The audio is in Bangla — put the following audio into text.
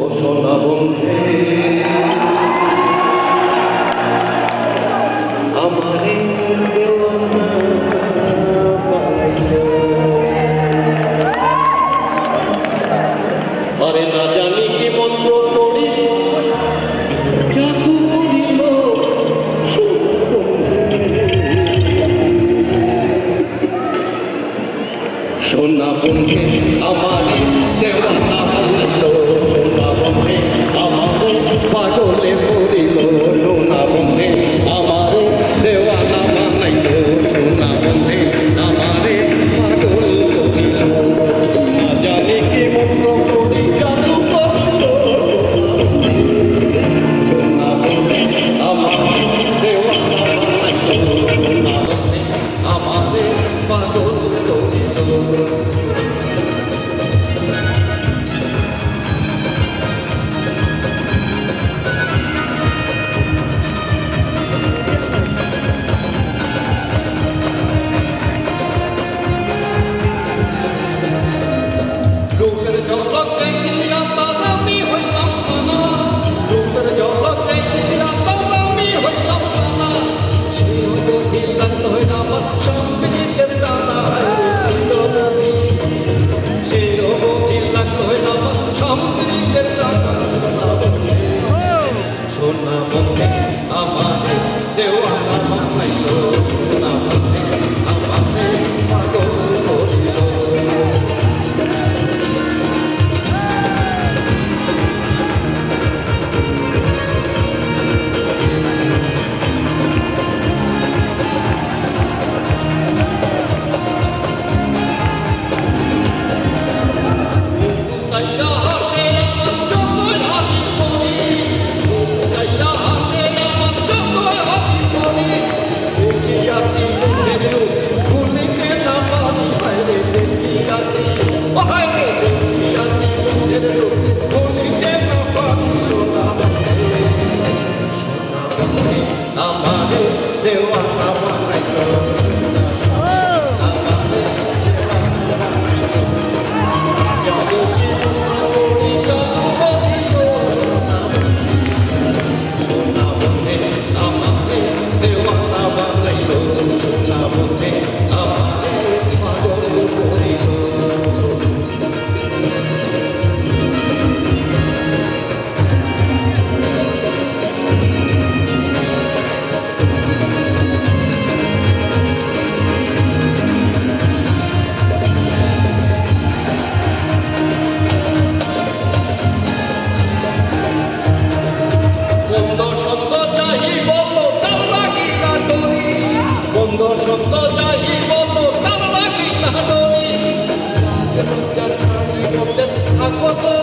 ও সোনা বন্ধে আমারে দেওয়ানা পাইল আরে না জানি কি মন্ত্র করি জাদু করিল সোনা বন্ধে আমারে দেওয়ানা পাইল সোনা বন্ধে আমারে পাগলে পড়িল সোনা বন্ধে আমারে দেওয়ানা বানাইল সোনা বন্ধে আমারে পাগল করিল না জানি কি মন্ত্র করি জাদু করিল সোনা বন্ধে আমারে দেওয়ানা বানাইল সোনা বন্ধে আমারে পাগল করিল সোনা বন্ধে আমারে দেওয়ানা বানাইল সোনা বন্ধে আমারে পাগল করিল আমারে দেওয়ানা বানাইল আমারে দেওয়ানা বানাইল জাদু করি জাদু করিল সোনা বন্ধে আমারে দেওয়ানা বানাইল সোনা বন্ধে আমারে পাগল করিল সত্য যাই বলো তার লাগি না ডরি থাকো